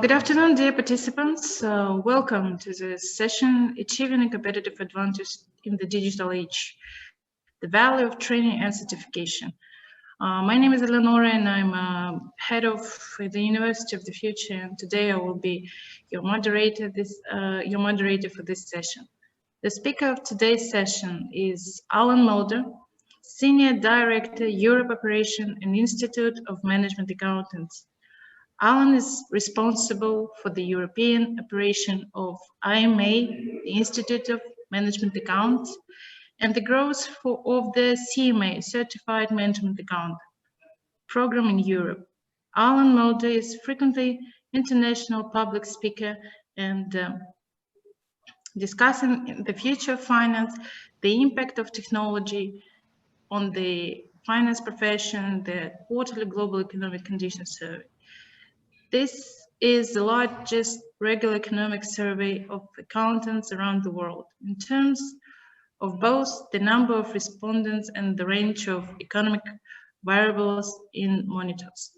Good afternoon, dear participants. Welcome to the session, Achieving a Competitive Advantage in the Digital Age, the Value of Training and Certification. My name is Eleonora and I'm head of the University of the Future, and today I will be your moderator for this session. The speaker of today's session is Alan Mulder, Senior Director, Europe Operation and Institute of Management Accountants. Alan is responsible for the European operation of IMA, the Institute of Management Accounts, and the growth of the CMA, Certified Management Account program in Europe. Alan Mulder is frequently international public speaker and discussing the future of finance, the impact of technology on the finance profession, the quarterly global economic conditions survey. This is the largest regular economic survey of accountants around the world in terms of both the number of respondents and the range of economic variables in monitors.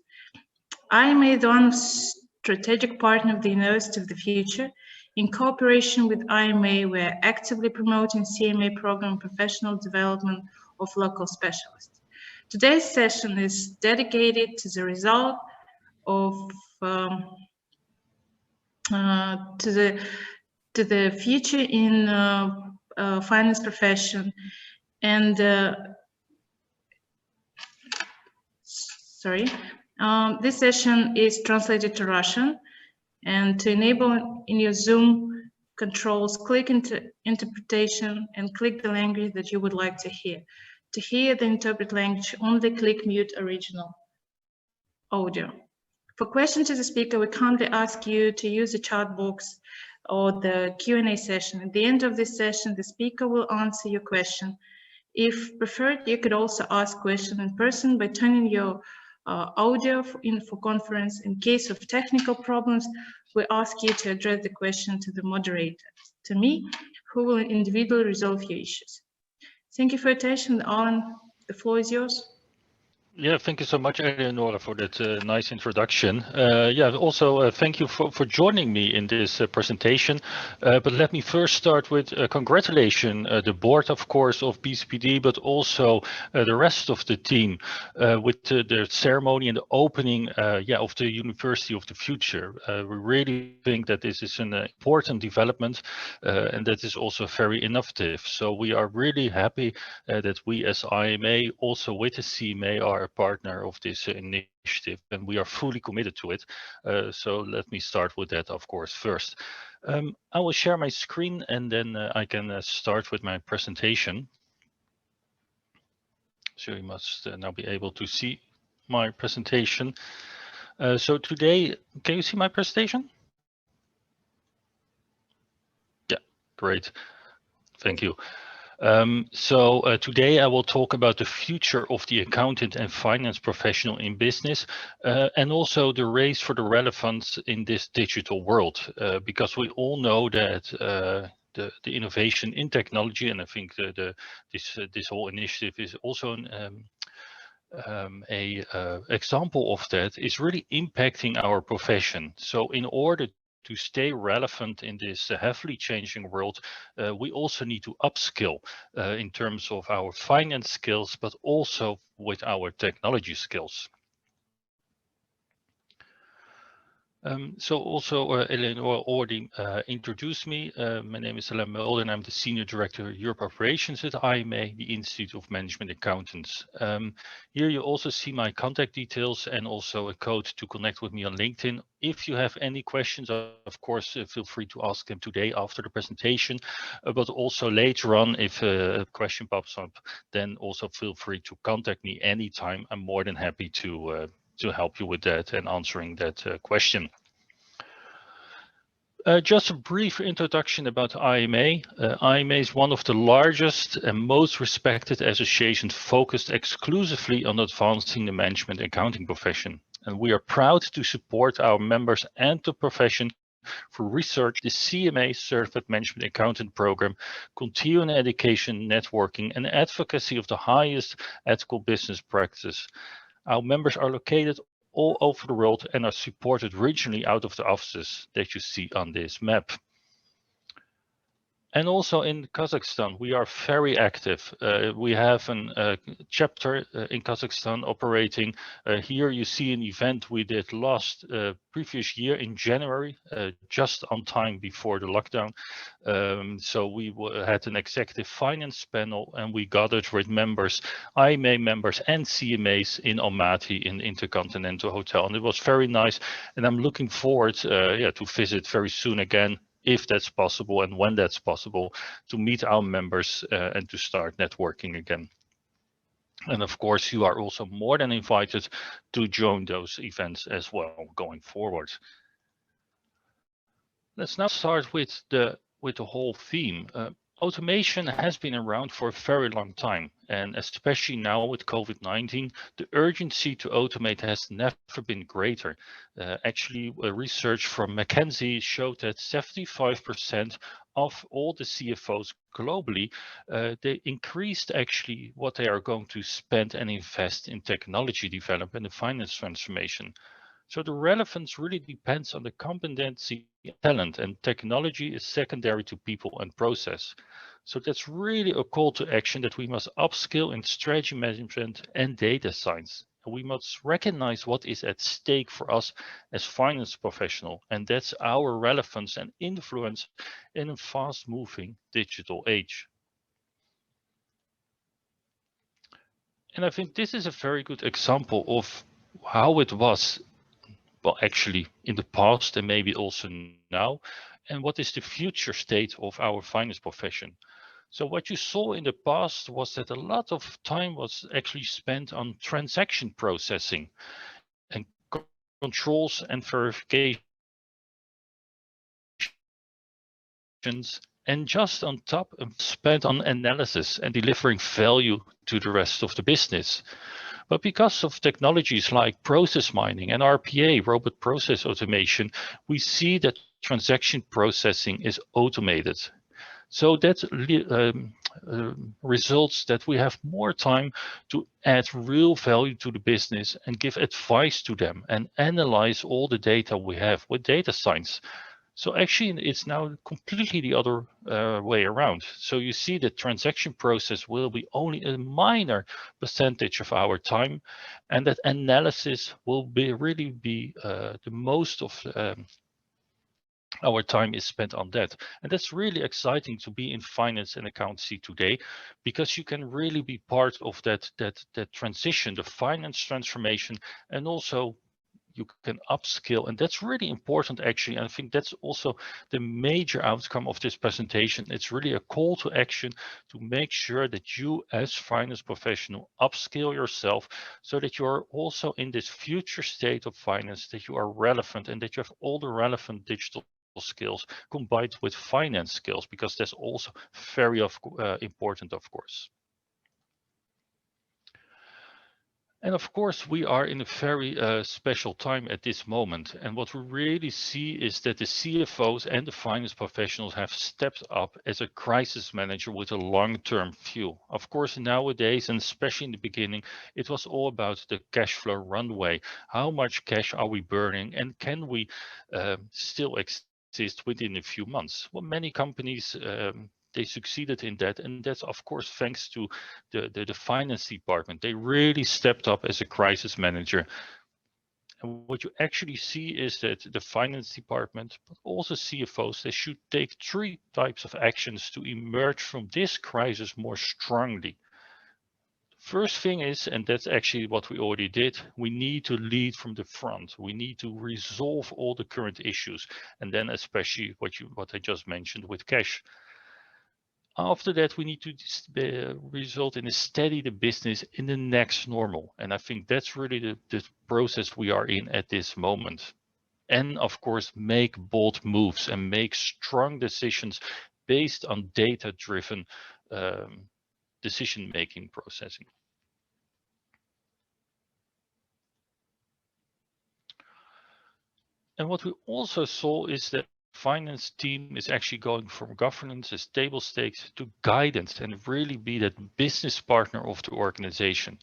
IMA is one strategic partner of the University of the Future. In cooperation with IMA, we are actively promoting CMA program professional development of local specialists. Today's session is dedicated to the result of to the future in finance profession, and this session is translated to Russian, and to enable in your Zoom controls, click into interpretation and click the language that you would like to hear. To hear the interpret language, only click mute original audio. For questions to the speaker, we kindly ask you to use the chat box or the Q&A session. At the end of this session, the speaker will answer your question. If preferred, you could also ask questions in person by turning your audio in for conference. In case of technical problems, we ask you to address the question to the moderator, to me, who will individually resolve your issues. Thank you for your attention. Alan, the floor is yours. Yeah, thank you so much, Eleonora, for that nice introduction. Also thank you for joining me in this presentation. But let me first start with congratulations the board, of course, of BCPD, but also the rest of the team with the ceremony and the opening of the University of the Future. We really think that this is an important development and that is also very innovative. So we are really happy that we as IMA, also with the CMA, are a partner of this initiative, and we are fully committed to it. So let me start with that, of course, first. I will share my screen and then I can start with my presentation. So you must now be able to see my presentation. So today, can you see my presentation? Yeah, great. Thank you. Today I will talk about the future of the accountant and finance professional in business, and also the race for the relevance in this digital world, because we all know that the innovation in technology, and I think this whole initiative is also an example of that, is really impacting our profession. So in order to stay relevant in this heavily changing world, we also need to upskill in terms of our finance skills, but also with our technology skills. Eleonora already introduced me. My name is Alan Mulder and I'm the Senior Director of Europe Operations at IMA, the Institute of Management Accountants. Here you also see my contact details and also a code to connect with me on LinkedIn. If you have any questions, of course, feel free to ask them today after the presentation, but also later on, if a question pops up, then also feel free to contact me anytime. I'm more than happy to help you with that and answering that question. Just a brief introduction about IMA. IMA is one of the largest and most respected associations focused exclusively on advancing the management accounting profession. And we are proud to support our members and the profession for research, the CMA Certified Management Accountant Program, continuing education, networking, and advocacy of the highest ethical business practice. Our members are located all over the world and are supported regionally out of the offices that you see on this map. And also in Kazakhstan, we are very active. We have a chapter in Kazakhstan operating. Here you see an event we did previous year in January, just on time before the lockdown. So we had an executive finance panel and we gathered with members, IMA members and CMAs in Almaty in the Intercontinental Hotel. And it was very nice. And I'm looking forward to visit very soon again, if that's possible and when that's possible, to meet our members and to start networking again. And of course, you are also more than invited to join those events as well going forward. Let's now start with the whole theme. Automation has been around for a very long time, and especially now with COVID-19, the urgency to automate has never been greater. Actually, research from McKinsey showed that 75% of all the CFOs globally, they increased actually what they are going to spend and invest in technology development and finance transformation. So the relevance really depends on the competency, talent, and technology is secondary to people and process. So that's really a call to action that we must upskill in strategy management and data science. And we must recognize what is at stake for us as finance professional, and that's our relevance and influence in a fast-moving digital age. And I think this is a very good example of how it was, well, actually in the past and maybe also now, and what is the future state of our finance profession. So what you saw in the past was that a lot of time was actually spent on transaction processing and controls and verifications, and just on top spent on analysis and delivering value to the rest of the business. But because of technologies like process mining and RPA, robot process automation, we see that transaction processing is automated. So that results that we have more time to add real value to the business and give advice to them and analyze all the data we have with data science. So actually, it's now completely the other way around. So you see the transaction process will be only a minor percentage of our time, and that analysis will really be the most of our time is spent on that. And that's really exciting to be in finance and accountancy today, because you can really be part of that transition, the finance transformation, and also you can upskill, and that's really important actually. And I think that's also the major outcome of this presentation. It's really a call to action to make sure that you as finance professional upskill yourself so that you are also in this future state of finance, that you are relevant and that you have all the relevant digital skills combined with finance skills, because that's also very important, of course. And of course, we are in a very special time at this moment. And what we really see is that the CFOs and the finance professionals have stepped up as a crisis manager with a long-term view. Of course, nowadays, and especially in the beginning, it was all about the cash flow runway. How much cash are we burning, and can we still exist within a few months? Well, many companies they succeeded in that, and that's of course thanks to the finance department. They really stepped up as a crisis manager. And what you actually see is that the finance department, but also CFOs, they should take 3 types of actions to emerge from this crisis more strongly. First thing is, and that's actually what we already did, we need to lead from the front. We need to resolve all the current issues, and then especially what I just mentioned with cash. After that, we need to result in a steady the business in the next normal. And I think that's really the process we are in at this moment. And of course, make bold moves and make strong decisions based on data-driven decision-making processing. And what we also saw is that finance team is actually going from governance as table stakes to guidance and really be that business partner of the organization.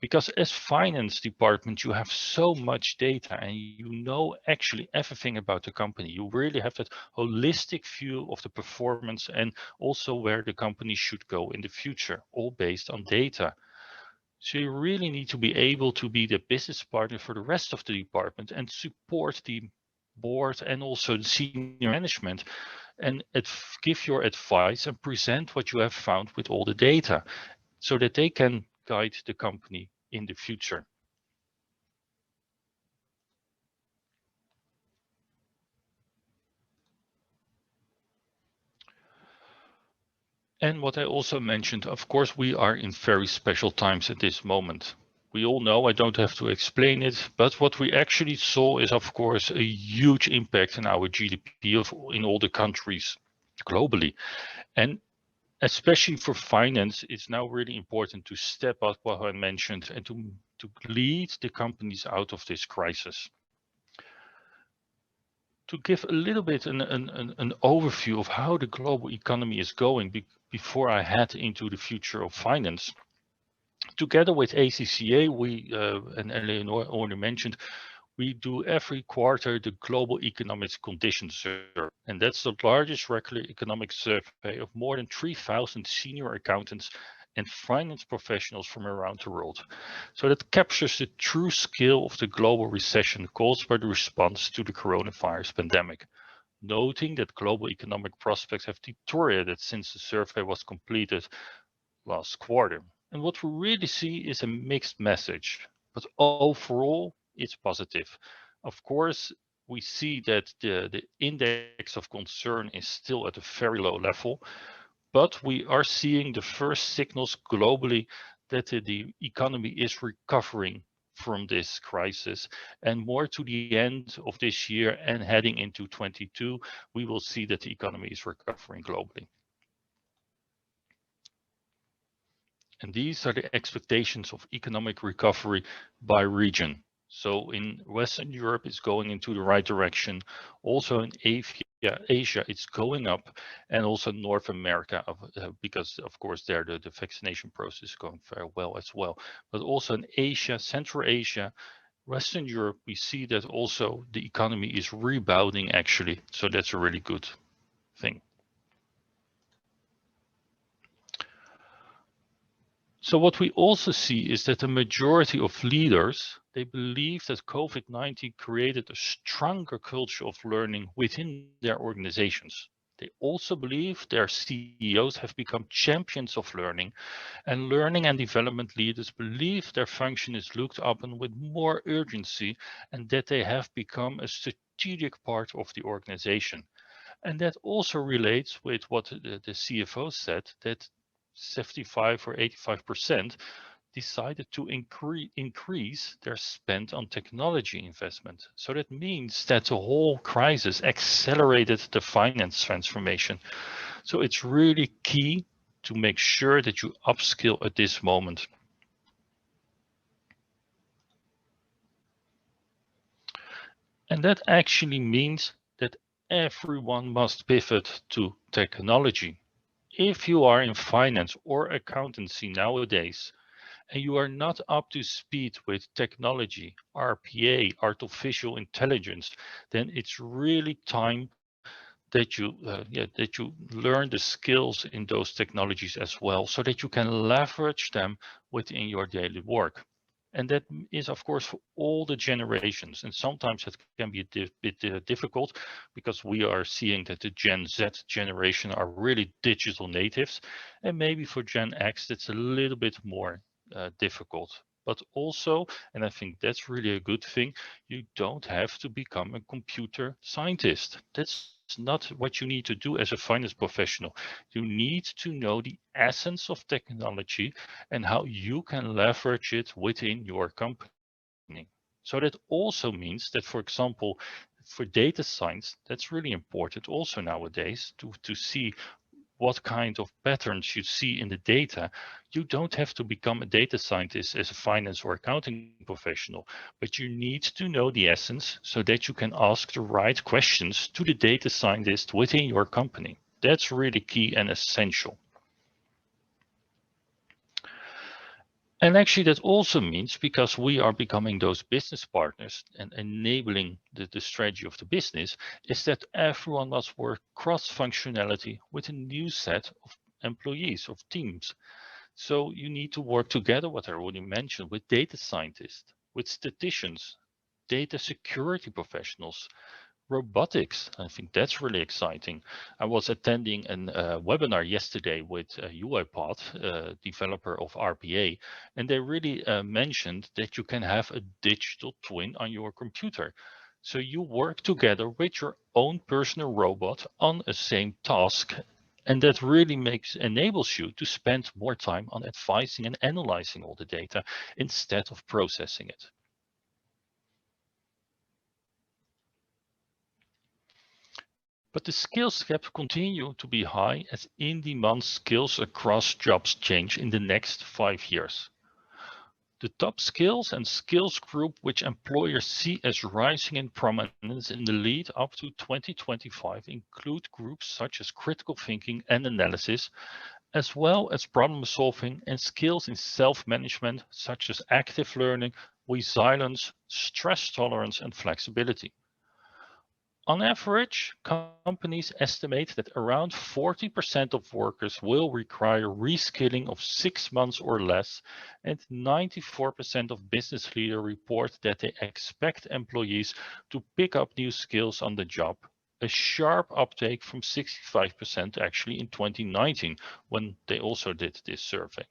Because as finance department, you have so much data and you know actually everything about the company. You really have that holistic view of the performance and also where the company should go in the future, all based on data. So you really need to be able to be the business partner for the rest of the department and support the board and also the senior management and give your advice and present what you have found with all the data so that they can guide the company in the future. And what I also mentioned, of course, we are in very special times at this moment. We all know, I don't have to explain it, but what we actually saw is, of course, a huge impact in our GDP in all the countries globally. And especially for finance, it's now really important to step up what I mentioned and to lead the companies out of this crisis. To give a little bit an overview of how the global economy is going before I head into the future of finance. Together with ACCA, we, and Eleanor already mentioned, we do every quarter the Global Economic Conditions Survey. And that's the largest regular economic survey of more than 3,000 senior accountants and finance professionals from around the world. So that captures the true scale of the global recession caused by the response to the coronavirus pandemic, noting that global economic prospects have deteriorated since the survey was completed last quarter. And what we really see is a mixed message, but overall it's positive. Of course, we see that the index of concern is still at a very low level, but we are seeing the first signals globally that the economy is recovering from this crisis, and more to the end of this year and heading into 22, we will see that the economy is recovering globally. And these are the expectations of economic recovery by region. So in Western Europe, it's going into the right direction. Also in Asia, it's going up, and also North America, because of course there the vaccination process is going very well as well. But also in Asia, Central Asia, Western Europe, we see that also the economy is rebounding actually. So that's a really good thing. So what we also see is that the majority of leaders, they believe that COVID-19 created a stronger culture of learning within their organizations. They also believe their CEOs have become champions of learning, and learning and development leaders believe their function is looked upon with more urgency and that they have become a strategic part of the organization. And that also relates with what the CFO said, that 75 or 85% decided to increase their spend on technology investment. So that means that the whole crisis accelerated the finance transformation. So it's really key to make sure that you upskill at this moment. And that actually means that everyone must pivot to technology. If you are in finance or accountancy nowadays, and you are not up to speed with technology, RPA, artificial intelligence, then it's really time that you learn the skills in those technologies as well, so that you can leverage them within your daily work. And that is, of course, for all the generations. And sometimes it can be a bit difficult because we are seeing that the Gen Z generation are really digital natives. And maybe for Gen X, it's a little bit more difficult. But also, and I think that's really a good thing, you don't have to become a computer scientist. That's not what you need to do as a finance professional. You need to know the essence of technology and how you can leverage it within your company. So that also means that, for example, for data science, that's really important also nowadays to see what kind of patterns you see in the data. You don't have to become a data scientist as a finance or accounting professional, but you need to know the essence so that you can ask the right questions to the data scientist within your company. That's really key and essential. And actually, that also means, because we are becoming those business partners and enabling the strategy of the business, is that everyone must work cross-functionality with a new set of employees, of teams. So you need to work together, what I already mentioned, with data scientists, with statisticians, data security professionals, robotics. I think that's really exciting. I was attending a webinar yesterday with UiPath, developer of RPA, and they really mentioned that you can have a digital twin on your computer. So you work together with your own personal robot on a same task. And that really enables you to spend more time on advising and analyzing all the data instead of processing it. But the skills gap continue to be high as in-demand skills across jobs change in the next 5 years. The top skills and skills group which employers see as rising in prominence in the lead up to 2025 include groups such as critical thinking and analysis, as well as problem solving and skills in self-management such as active learning, resilience, stress tolerance, and flexibility. On average, companies estimate that around 40% of workers will require reskilling of 6 months or less, and 94% of business leaders report that they expect employees to pick up new skills on the job, a sharp uptake from 65% actually in 2019 when they also did this survey.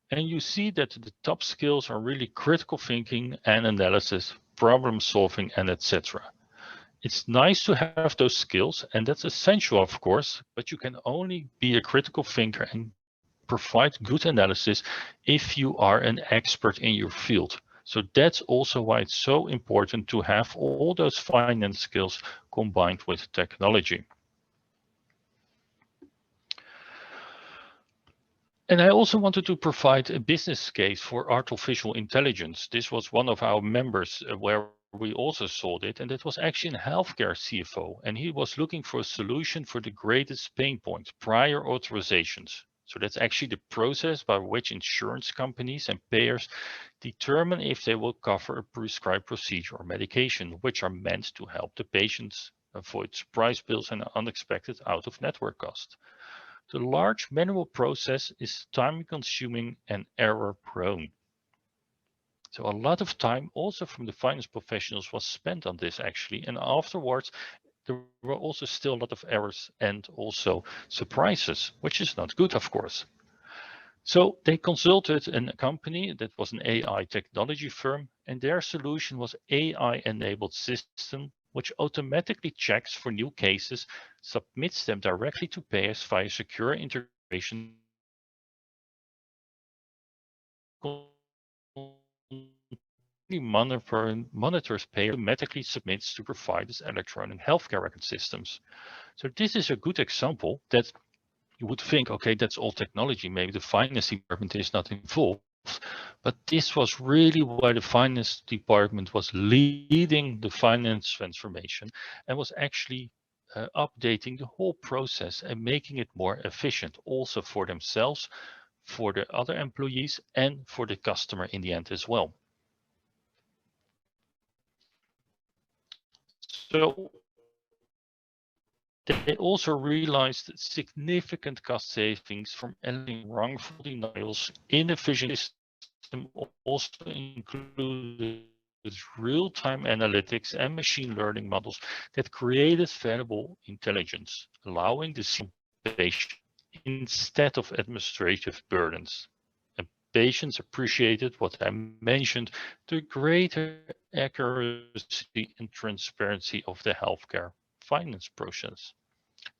And you see that the top skills are really critical thinking and analysis, problem solving, and etc. It's nice to have those skills, and that's essential, of course, but you can only be a critical thinker and provide good analysis if you are an expert in your field. So that's also why it's so important to have all those finance skills combined with technology. And I also wanted to provide a business case for artificial intelligence. This was one of our members where we also sold it, and it was actually a healthcare CFO, and he was looking for a solution for the greatest pain point, prior authorizations. So that's actually the process by which insurance companies and payers determine if they will cover a prescribed procedure or medication, which are meant to help the patients avoid surprise bills and unexpected out-of-network costs. The large manual process is time-consuming and error-prone. So a lot of time also from the finance professionals was spent on this actually. And afterwards, there were also still a lot of errors and also surprises, which is not good, of course. So they consulted a company that was an AI technology firm, and their solution was AI-enabled system, which automatically checks for new cases, submits them directly to payers via secure integration, monitors payer, automatically submits to providers electronic healthcare record systems. So this is a good example that you would think, okay, that's all technology. Maybe the finance department is not involved, but this was really why the finance department was leading the finance transformation and was actually updating the whole process and making it more efficient also for themselves, for the other employees, and for the customer in the end as well. So they also realized significant cost savings from eliminating wrongful denials. Inefficient system also included real-time analytics and machine learning models that created valuable intelligence, allowing the patient instead of administrative burdens. And patients appreciated what I mentioned, the greater accuracy and transparency of the healthcare finance process.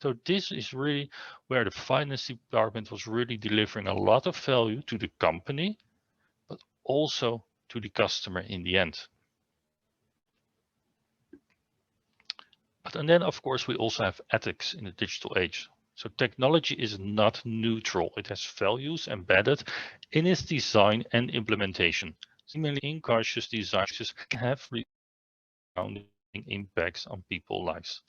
So this is really where the finance department was really delivering a lot of value to the company, but also to the customer in the end. And then, of course, we also have ethics in the digital age. So technology is not neutral. It has values embedded in its design and implementation. Seemingly incautious designs can have resounding impacts on people's lives.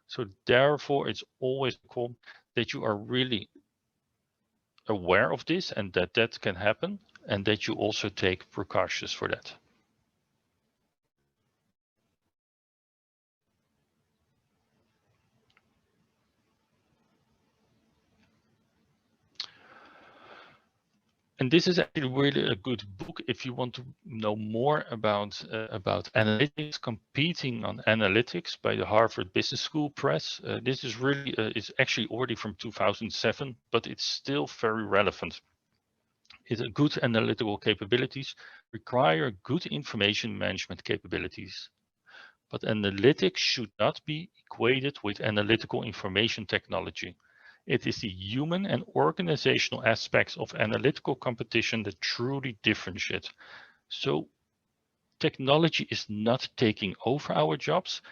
So therefore, it's always cool that you are really aware of this and that that can happen, and that you also take precautions for that. And this is actually really a good book if you want to know more about analytics, competing on analytics by the Harvard Business School Press. This is really is actually already from 2007, but it's still very relevant. It's good analytical capabilities require good information management capabilities. But analytics should not be equated with analytical information technology. It is the human and organizational aspects of analytical competition that truly differentiate. So technology is not taking over our jobs.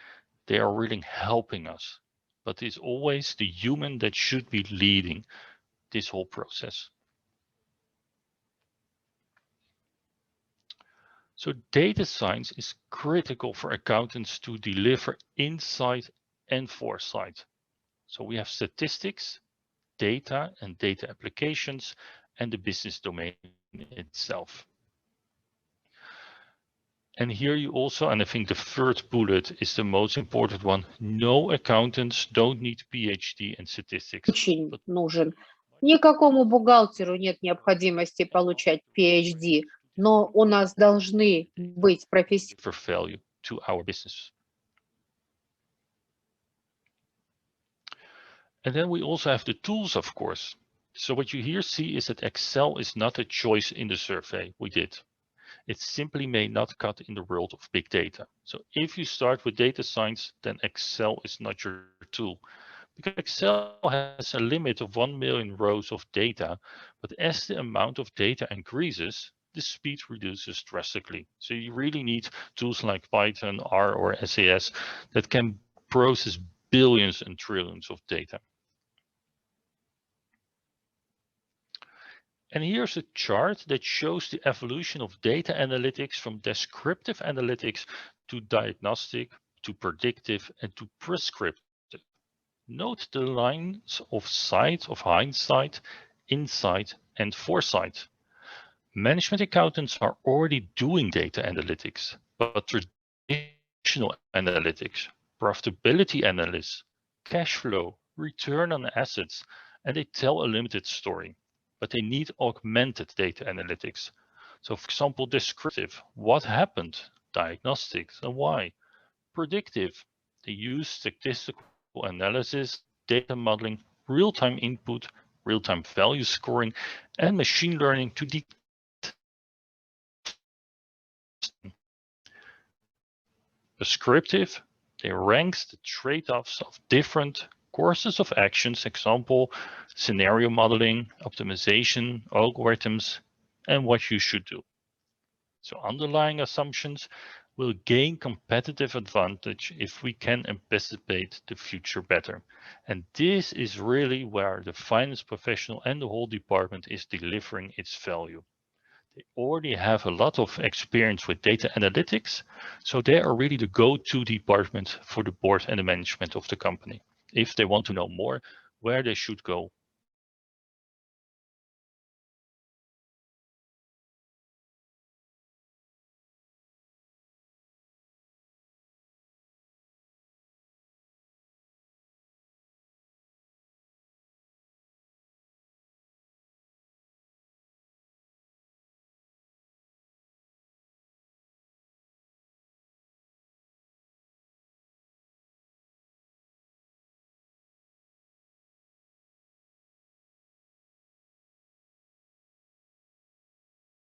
They are really helping us. But it's always the human that should be leading this whole process. So data science is critical for accountants to deliver insight and foresight. So we have statistics, data and data applications, and the business domain itself. And here you also, and I think the third bullet is the most important one, no accountants don't need PhD in statistics. Очень нужен. Никакому бухгалтеру нет необходимости получать PhD, но у нас должны быть профессионалы. For value to our business. And then we also have the tools, of course. So what you here see is that Excel is not a choice in the survey we did. It simply may not cut in the world of big data. So if you start with data science, then Excel is not your tool. Because Excel has a limit of 1 million rows of data, but as the amount of data increases, the speed reduces drastically. So you really need tools like Python, R, or SAS that can process billions and trillions of data. And here's a chart that shows the evolution of data analytics from descriptive analytics to diagnostic, to predictive, and to prescriptive. Note the lines of sight, of hindsight, insight, and foresight. Management accountants are already doing data analytics, but traditional analytics, profitability analysis, cash flow, return on assets, and they tell a limited story, but they need augmented data analytics. So for example, descriptive, what happened, diagnostics, and why. Predictive, they use statistical analysis, data modeling, real-time input, real-time value scoring, and machine learning to detect. Prescriptive, they ranks the trade-offs of different courses of actions, example, scenario modeling, optimization, algorithms, and what you should do. So underlying assumptions will gain competitive advantage if we can anticipate the future better. And this is really where the finance professional and the whole department is delivering its value. They already have a lot of experience with data analytics, so they are really the go-to department for the board and the management of the company. If they want to know more, where they should go.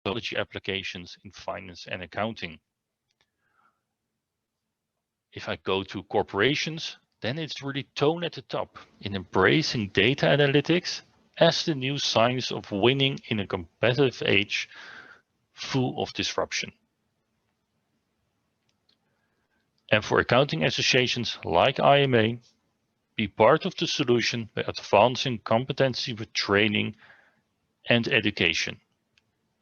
Technology applications in finance and accounting. If I go to corporations, then it's really tone at the top in embracing data analytics as the new science of winning in a competitive age full of disruption. And for accounting associations like IMA, be part of the solution by advancing competency with training and education.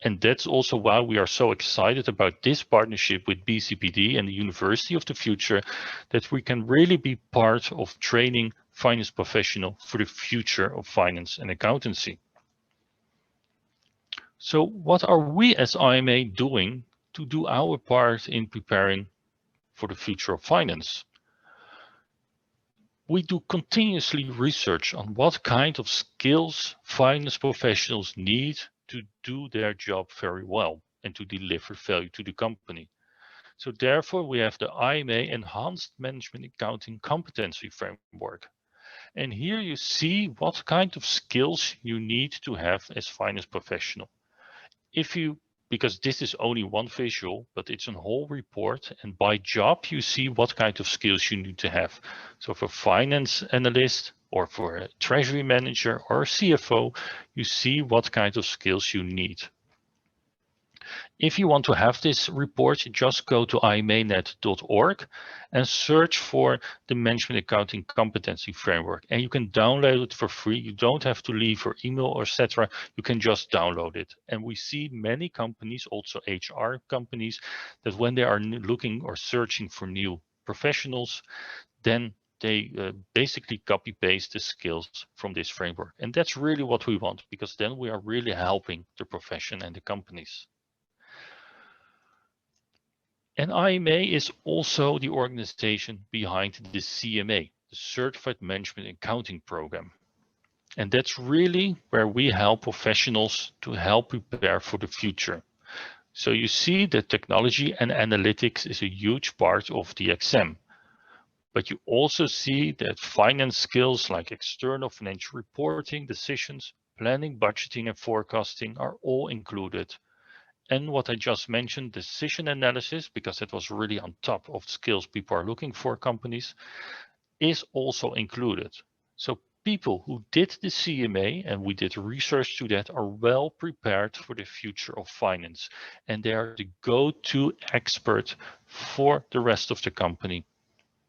And that's also why we are so excited about this partnership with BCPD and the University of the Future, that we can really be part of training finance professionals for the future of finance and accountancy. So what are we as IMA doing to do our part in preparing for the future of finance? We do continuously research on what kind of skills finance professionals need to do their job very well and to deliver value to the company. So therefore, we have the IMA Enhanced Management Accounting Competency Framework. And here you see what kind of skills you need to have as finance professional. Because this is only one visual, but it's a whole report, and by job you see what kind of skills you need to have. So for finance analyst or for a treasury manager or a CFO, you see what kind of skills you need. If you want to have this report, you just go to imanet.org and search for the Management Accounting Competency Framework. And you can download it for free. You don't have to leave your email or etc. You can just download it. And we see many companies, also HR companies, that when they are looking or searching for new professionals, then they basically copy paste the skills from this framework. And that's really what we want, because then we are really helping the profession and the companies. And IMA is also the organization behind the CMA, the Certified Management Accounting Program. And that's really where we help professionals to help prepare for the future. So you see that technology and analytics is a huge part of the exam. But you also see that finance skills like external financial reporting, decisions, planning, budgeting, and forecasting are all included. And what I just mentioned, decision analysis, because it was really on top of skills people are looking for companies, is also included. So people who did the CMA, and we did research to that, are well prepared for the future of finance. And they are the go-to expert for the rest of the company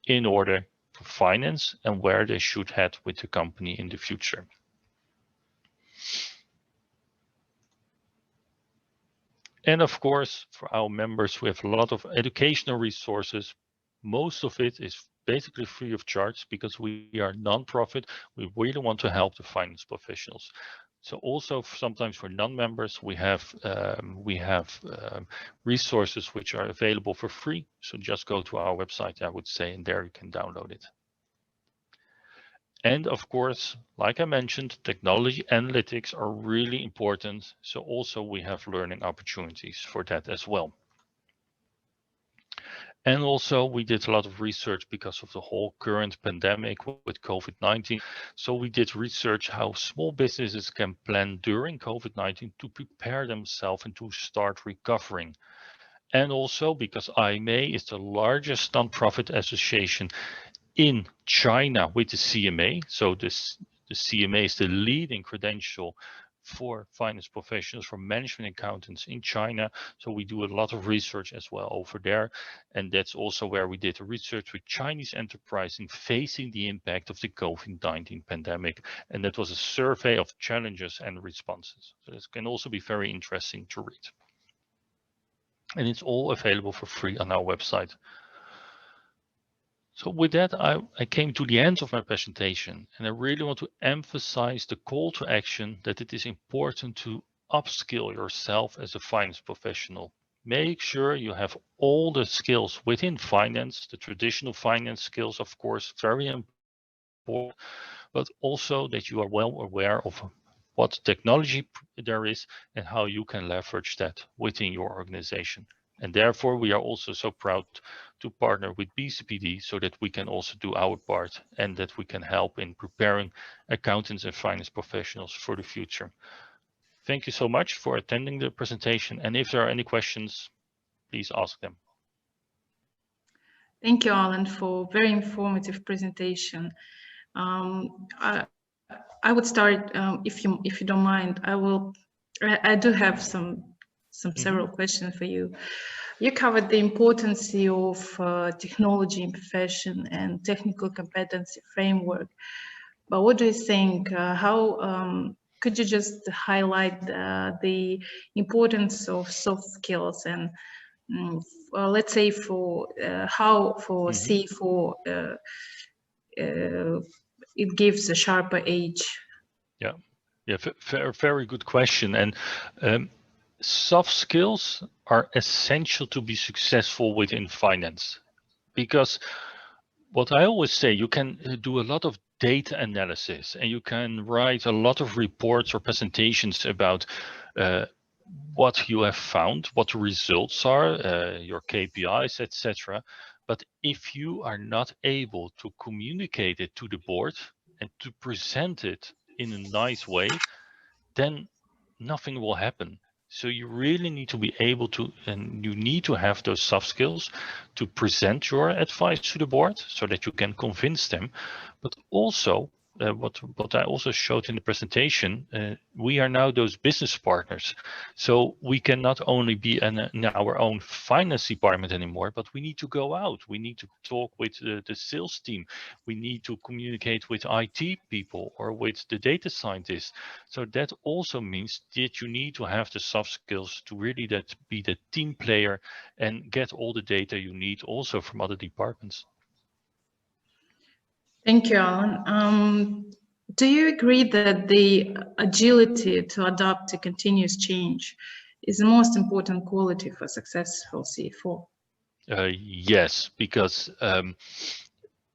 in order for finance and where they should head with the company in the future. And of course, for our members, we have a lot of educational resources. Most of it is basically free of charge because we are non-profit. We really want to help the finance professionals. So also sometimes for non-members, we have resources which are available for free. So just go to our website, I would say, and there you can download it. And of course, like I mentioned, technology analytics are really important. So also we have learning opportunities for that as well. And also we did a lot of research because of the whole current pandemic with COVID-19. So we did research how small businesses can plan during COVID-19 to prepare themselves and to start recovering. And also because IMA is the largest nonprofit association in China with the CMA. So the CMA is the leading credential for finance professionals, for management accountants in China. So we do a lot of research as well over there. And that's also where we did research with Chinese enterprises facing the impact of the COVID-19 pandemic. And that was a survey of challenges and responses. So this can also be very interesting to read. And it's all available for free on our website. So with that, I came to the end of my presentation, and I really want to emphasize the call to action that it is important to upskill yourself as a finance professional. Make sure you have all the skills within finance, the traditional finance skills, of course, very important, but also that you are well aware of what technology there is and how you can leverage that within your organization. And therefore, we are also so proud to partner with BCPD so that we can also do our part and that we can help in preparing accountants and finance professionals for the future. Thank you so much for attending the presentation. And if there are any questions, please ask them. Thank you, Alan, for very informative presentation. I would start, if you don't mind. I do have several questions for you. You covered the importance of technology in profession and technical competency framework. But what do you think? How could you just highlight the importance of soft skills and let's say for C4 it gives a sharper edge? Yeah, very good question. And soft skills are essential to be successful within finance, because what I always say, you can do a lot of data analysis and you can write a lot of reports or presentations about what you have found, what the results are, your KPIs, etc. But if you are not able to communicate it to the board and to present it in a nice way, then nothing will happen. So you really need to be able to, and you need to have those soft skills to present your advice to the board so that you can convince them. But also, what I also showed in the presentation, we are now those business partners. So we can not only be in our own finance department anymore, but we need to go out. We need to talk with the sales team. We need to communicate with IT people or with the data scientists. So that also means that you need to have the soft skills to really be the team player and get all the data you need also from other departments. Thank you, Alan. Do you agree that the agility to adapt to continuous change is the most important quality for successful CFO? Yes, because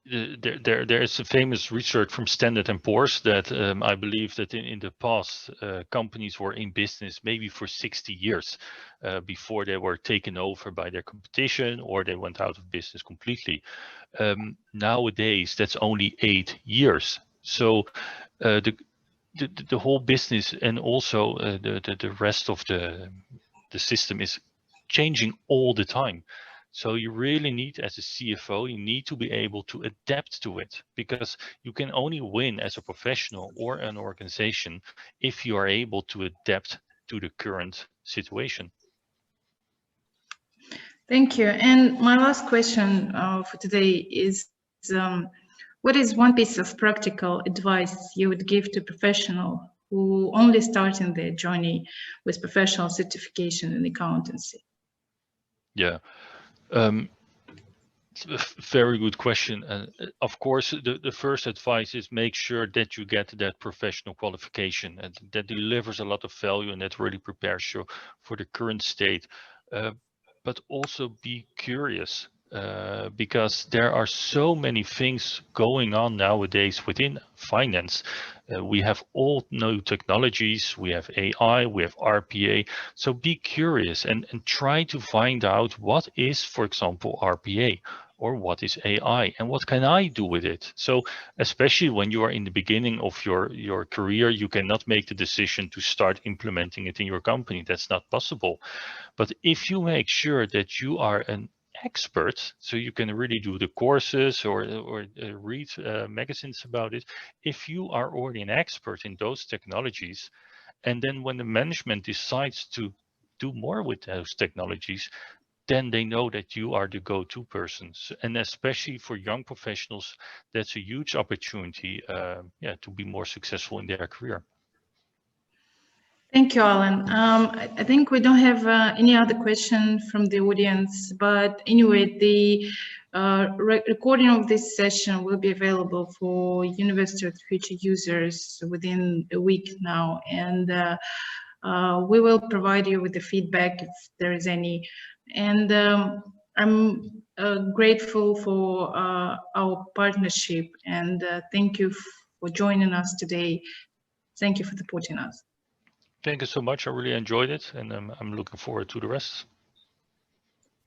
there is a famous research from Standard & Poor's that I believe that in the past companies were in business maybe for 60 years before they were taken over by their competition or they went out of business completely. Nowadays, that's only 8 years. So the whole business and also the rest of the system is changing all the time. So you really need, as a CFO, you need to be able to adapt to it, because you can only win as a professional or an organization if you are able to adapt to the current situation. Thank you. And my last question for today is, what is one piece of practical advice you would give to a professional who only starting their journey with professional certification in accountancy? Yeah. It's a very good question. Of course, the first advice is make sure that you get that professional qualification and that delivers a lot of value and that really prepares you for the current state. But also be curious, because there are so many things going on nowadays within finance. We have all new technologies, we have AI, we have RPA. So be curious and try to find out what is, for example, RPA, or what is AI and what can I do with it? So especially when you are in the beginning of your career, you cannot make the decision to start implementing it in your company. That's not possible. But if you make sure that you are an expert, so you can really do the courses or read magazines about it, if you are already an expert in those technologies, and then when the management decides to do more with those technologies, then they know that you are the go-to persons. And especially for young professionals, that's a huge opportunity to be more successful in their career. Thank you, Alan. I think we don't have any other question from the audience, but anyway, the recording of this session will be available for University of the Future users within a week now, and we will provide you with the feedback if there is any. And I'm grateful for our partnership, and thank you for joining us today. Thank you for supporting us. Thank you so much. I really enjoyed it, and I'm looking forward to the rest.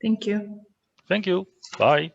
Thank you. Thank you. Bye.